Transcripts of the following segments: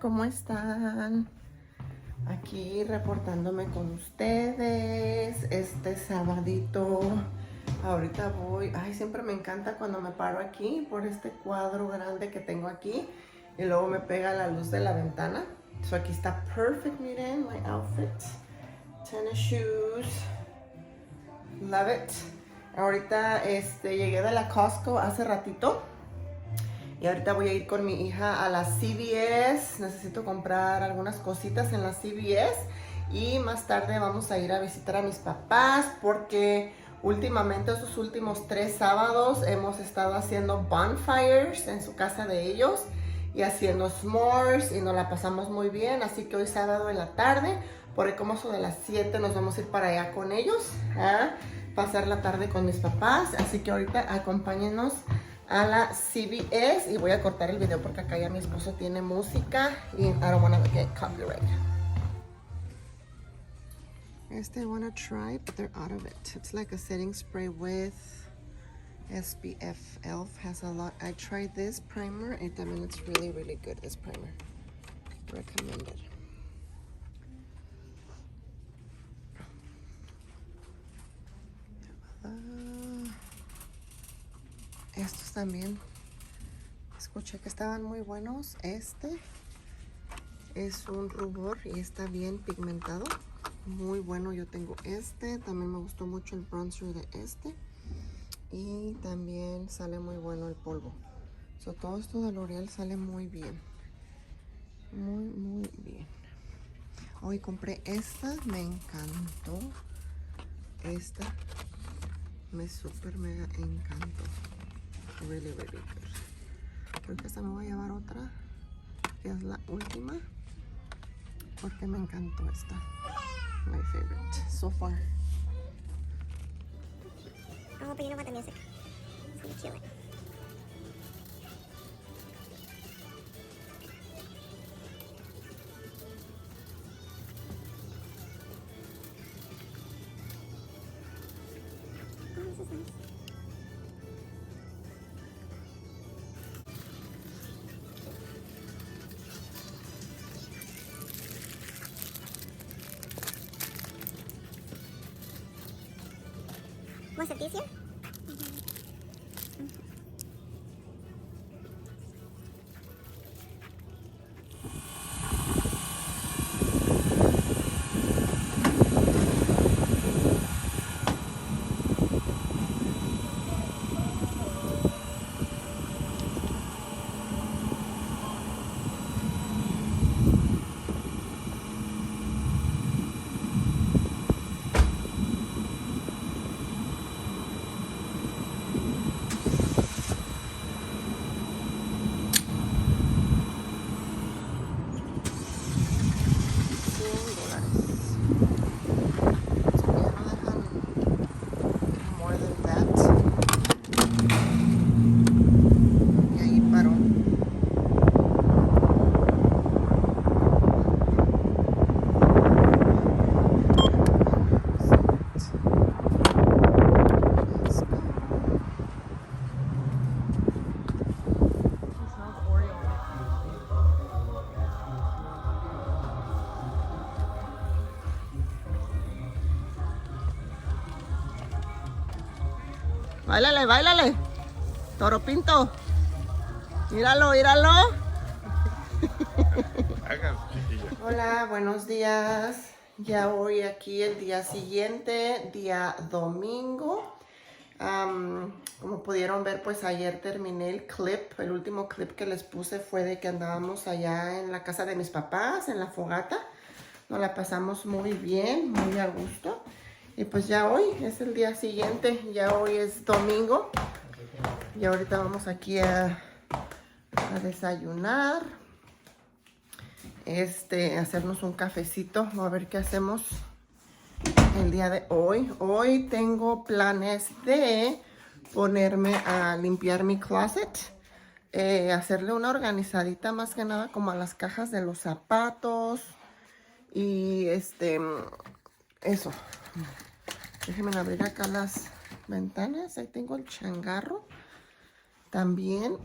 ¿cómo están? Aquí reportándome con ustedes este sabadito. Ahorita voy, ay, siempre me encanta cuando me paro aquí por este cuadro grande que tengo aquí y luego me pega la luz de la ventana. So aquí está perfect, miren, my outfit. Tennis shoes. Love it. Ahorita llegué de la Costco hace ratito. Y ahorita voy a ir con mi hija a la CVS. Necesito comprar algunas cositas en la CVS. Y más tarde vamos a ir a visitar a mis papás porque últimamente, estos últimos 3 sábados, hemos estado haciendo bonfires en su casa de ellos y haciendo s'mores y nos la pasamos muy bien. Así que hoy sábado en la tarde, por ahí como eso de las 7, nos vamos a ir para allá con ellos, a pasar la tarde con mis papás. Así que ahorita acompáñenos a la CVS y voy a cortar el video porque acá ya mi esposo tiene música y I don't want to get copyright. I want to try, but they're out of it. It's like a setting spray with SPF. Elf has a lot. I tried this primer and I mean it's really, really good. This primer. Recommended. Estos también escuché que estaban muy buenos. Este es un rubor y está bien pigmentado. Muy bueno, yo tengo este. También me gustó mucho el bronzer de este. Y también sale muy bueno el polvo. So, todo esto de L'Oreal sale muy bien. Muy, muy bien. Hoy compré esta, me encantó. Esta me super mega encantó. Really, really good. Creo que esta me voy a llevar otra, que es la última, porque me encantó esta. My favorite so far. Oh, but you know what, the music. It's gonna kill it. Oh, this is nice. Was it this year? Báilale, báilale. Toro Pinto. Míralo, míralo. Hola, buenos días. Ya hoy aquí el día siguiente, día domingo. Como pudieron ver, pues ayer terminé el clip. El último clip que les puse fue de que andábamos allá en la casa de mis papás, en la fogata. Nos la pasamos muy bien, muy a gusto. Y pues ya hoy es el día siguiente, ya hoy es domingo. Y ahorita vamos aquí a desayunar. Hacernos un cafecito. A ver qué hacemos el día de hoy. Hoy tengo planes de ponerme a limpiar mi closet. Hacerle una organizadita más que nada como a las cajas de los zapatos. Y eso. Déjenme abrir acá las ventanas. Ahí tengo el changarro. También,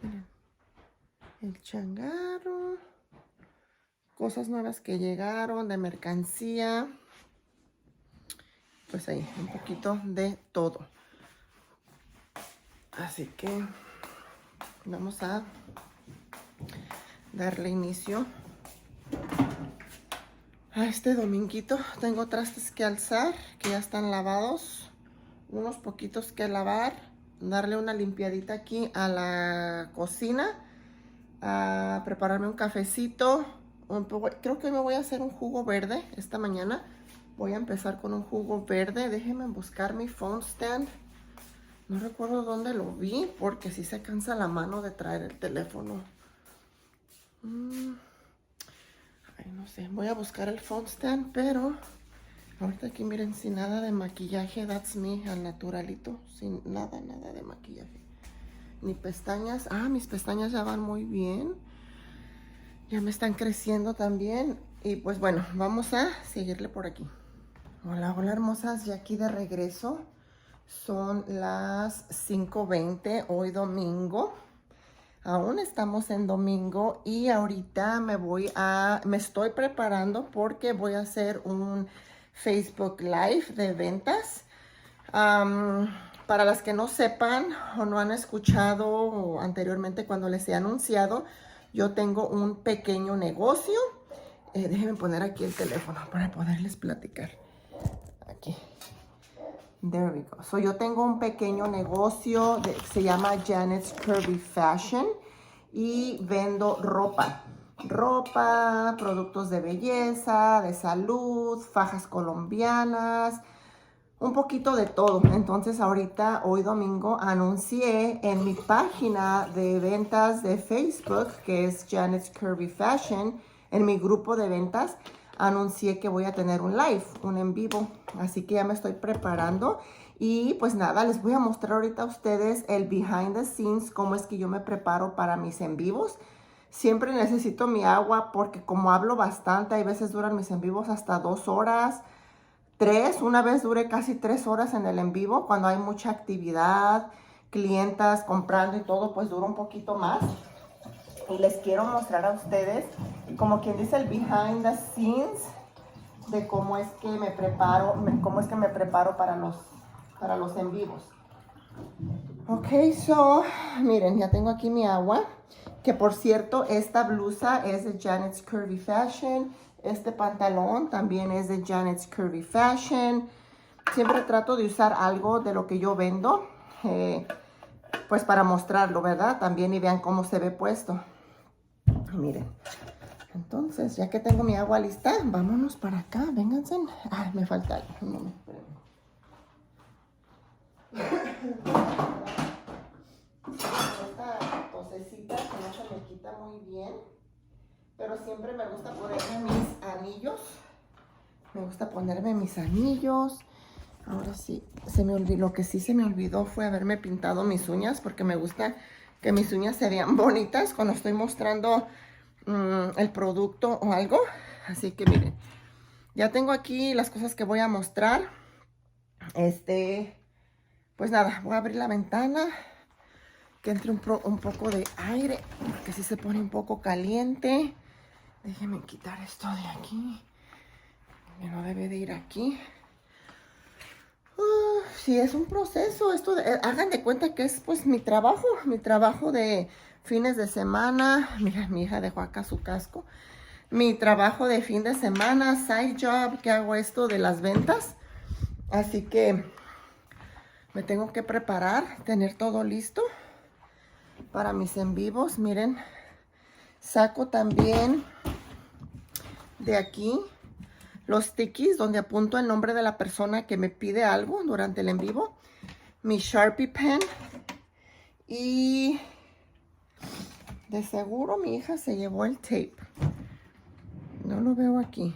Miren, el changarro. Cosas nuevas que llegaron de mercancía. Pues ahí, un poquito de todo. Así que vamos a darle inicio a este dominguito. Tengo trastes que alzar, que ya están lavados. Unos poquitos que lavar. Darle una limpiadita aquí a la cocina. A prepararme un cafecito. Creo que me voy a hacer un jugo verde esta mañana. Voy a empezar con un jugo verde. Déjenme buscar mi phone stand. No recuerdo dónde lo vi porque sí se cansa la mano de traer el teléfono. Ay, no sé. Voy a buscar el phone stand, pero ahorita aquí miren, sin nada de maquillaje. That's me, al naturalito. Sin nada de maquillaje. Ni pestañas. Ah, mis pestañas ya van muy bien. Ya me están creciendo también. Y pues bueno, vamos a seguirle por aquí. Hola, hola hermosas. Ya aquí de regreso. Son las 5:20 hoy domingo. Aún estamos en domingo y ahorita me estoy preparando porque voy a hacer un Facebook Live de ventas. Para las que no sepan o no han escuchado anteriormente cuando les he anunciado, yo tengo un pequeño negocio. Déjenme poner aquí el teléfono para poderles platicar. Aquí. There we go. So, yo tengo un pequeño negocio, se llama Janet's Curvy Fashion y vendo ropa. Ropa, productos de belleza, de salud, fajas colombianas, un poquito de todo. Entonces ahorita, hoy domingo, anuncié en mi página de ventas de Facebook, que es Janet's Curvy Fashion, en mi grupo de ventas, anuncié que voy a tener un live, un en vivo. Así que ya me estoy preparando. Y pues nada, les voy a mostrar ahorita a ustedes el behind the scenes, cómo es que yo me preparo para mis en vivos. Siempre necesito mi agua porque como hablo bastante, hay veces duran mis en vivos hasta 2 horas. 3, una vez duré casi 3 horas en el en vivo, cuando hay mucha actividad, clientas comprando y todo, pues dura un poquito más. Y les quiero mostrar a ustedes, como quien dice, el behind the scenes de cómo es que me preparo, para los en vivos. Ok, so, miren, ya tengo aquí mi agua, que por cierto, esta blusa es de Janet's Curvy Fashion. Este pantalón también es de Janet's Curvy Fashion. Siempre trato de usar algo de lo que yo vendo, pues para mostrarlo, ¿verdad? También y vean cómo se ve puesto. Miren. Entonces, ya que tengo mi agua lista, vámonos para acá. Vénganse. Ay, me falta algo. Un momento, esta tosecita que no se me quita muy bien. Pero siempre me gusta ponerme mis anillos. Ahora sí, se me olvidó. Lo que sí se me olvidó fue haberme pintado mis uñas. Porque me gusta que mis uñas se vean bonitas cuando estoy mostrando el producto o algo. Así que miren. Ya tengo aquí las cosas que voy a mostrar. Pues nada, voy a abrir la ventana. Que entre un poco de aire. Porque sí se pone un poco caliente. Déjenme quitar esto de aquí. Que no debe de ir aquí. Sí, es un proceso. Hagan de cuenta que es pues mi trabajo de fines de semana. Mira, mi hija dejó acá su casco. Mi trabajo de fin de semana, side job, que hago esto de las ventas. Así que me tengo que preparar, tener todo listo para mis en vivos. Miren, saco también de aquí los stickies donde apunto el nombre de la persona que me pide algo durante el en vivo. Mi Sharpie pen. Y de seguro mi hija se llevó el tape. No lo veo aquí.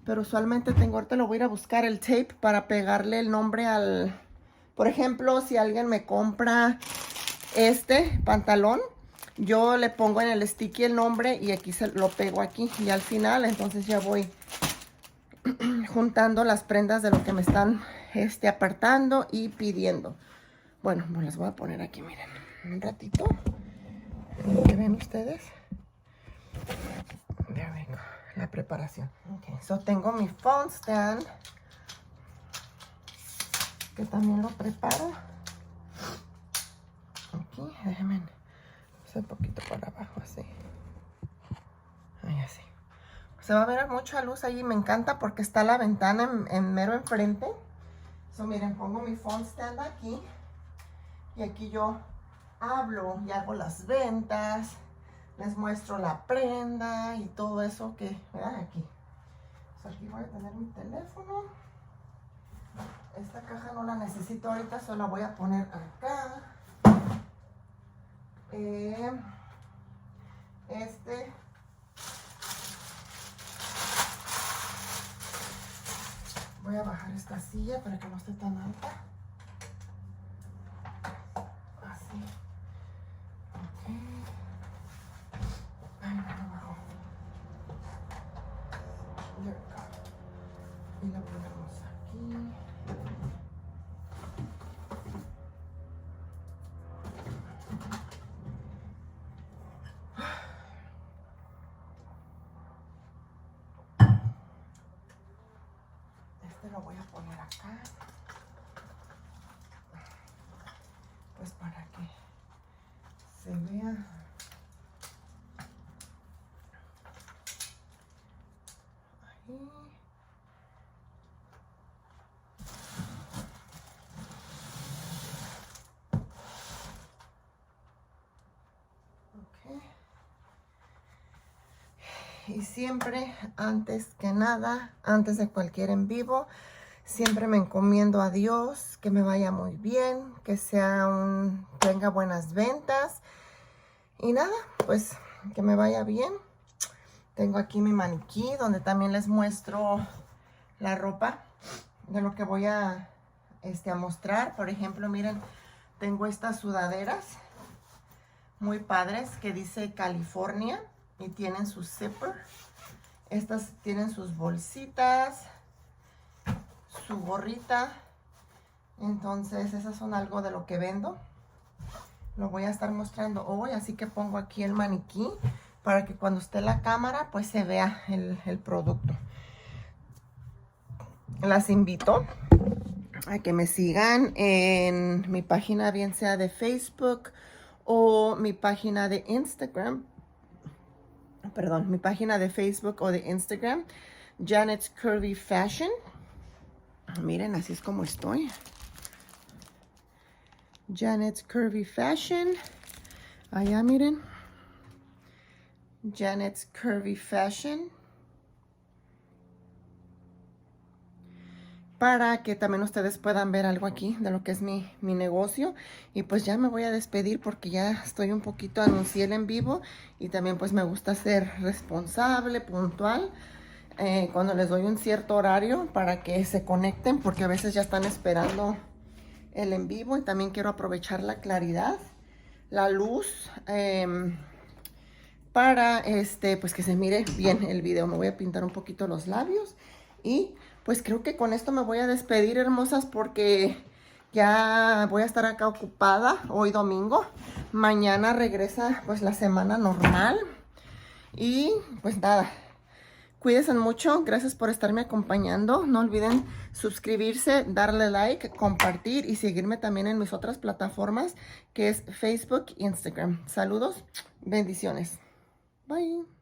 Pero usualmente ahorita lo voy a ir a buscar el tape para pegarle el nombre al... Por ejemplo, si alguien me compra este pantalón, yo le pongo en el sticky el nombre y aquí lo pego aquí. Y al final, entonces ya voy juntando las prendas de lo que me están apartando y pidiendo. Bueno, pues las voy a poner aquí, miren. un ratito. ¿Qué ven ustedes? There we go. La preparación. Okay, so tengo mi phone stand, que también lo preparo. Aquí, déjenme hacer un poquito para abajo, así. Ahí, así. Se va a ver mucha luz allí. Me encanta porque está la ventana en mero enfrente. So, miren, pongo mi phone stand aquí. Y aquí yo hablo y hago las ventas. Les muestro la prenda y todo eso que, ¿verdad? Aquí. So, aquí voy a tener mi teléfono. Esta caja no la necesito ahorita, solo la voy a poner acá. Voy a bajar esta silla para que no esté tan alta. Así. Ok. Ay, no lo bajo. There we go. Y la ponemos aquí. Lo voy a poner acá, pues para que se vea. Ahí. Okay. Y siempre, antes que nada, antes de cualquier en vivo, siempre me encomiendo a Dios, que me vaya muy bien, que tenga buenas ventas. Y nada, pues que me vaya bien. Tengo aquí mi maniquí, donde también les muestro la ropa de lo que voy a mostrar. Por ejemplo, miren, tengo estas sudaderas muy padres que dice California y tienen su zipper. Estas tienen sus bolsitas, su gorrita. Entonces esas son algo de lo que vendo. Lo voy a estar mostrando hoy, así que pongo aquí el maniquí para que cuando esté la cámara pues se vea el producto. Las invito a que me sigan en mi página, bien sea de Facebook o mi página de Instagram. Perdón, mi página de Facebook o de Instagram, Janet's Curvy Fashion. Miren, así es como estoy. Janet's Curvy Fashion. Allá, miren. Janet's Curvy Fashion. Para que también ustedes puedan ver algo aquí de lo que es mi negocio. Y pues ya me voy a despedir porque ya estoy un poquito, anuncié el en vivo. Y también pues me gusta ser responsable, puntual. Cuando les doy un cierto horario para que se conecten, porque a veces ya están esperando el en vivo. Y también quiero aprovechar la claridad, la luz, para pues que se mire bien el video. Me voy a pintar un poquito los labios y pues creo que con esto me voy a despedir, hermosas, porque ya voy a estar acá ocupada hoy domingo. Mañana regresa pues la semana normal. Y pues nada, cuídense mucho. Gracias por estarme acompañando. No olviden suscribirse, darle like, compartir y seguirme también en mis otras plataformas, que es Facebook e Instagram. Saludos, bendiciones. Bye.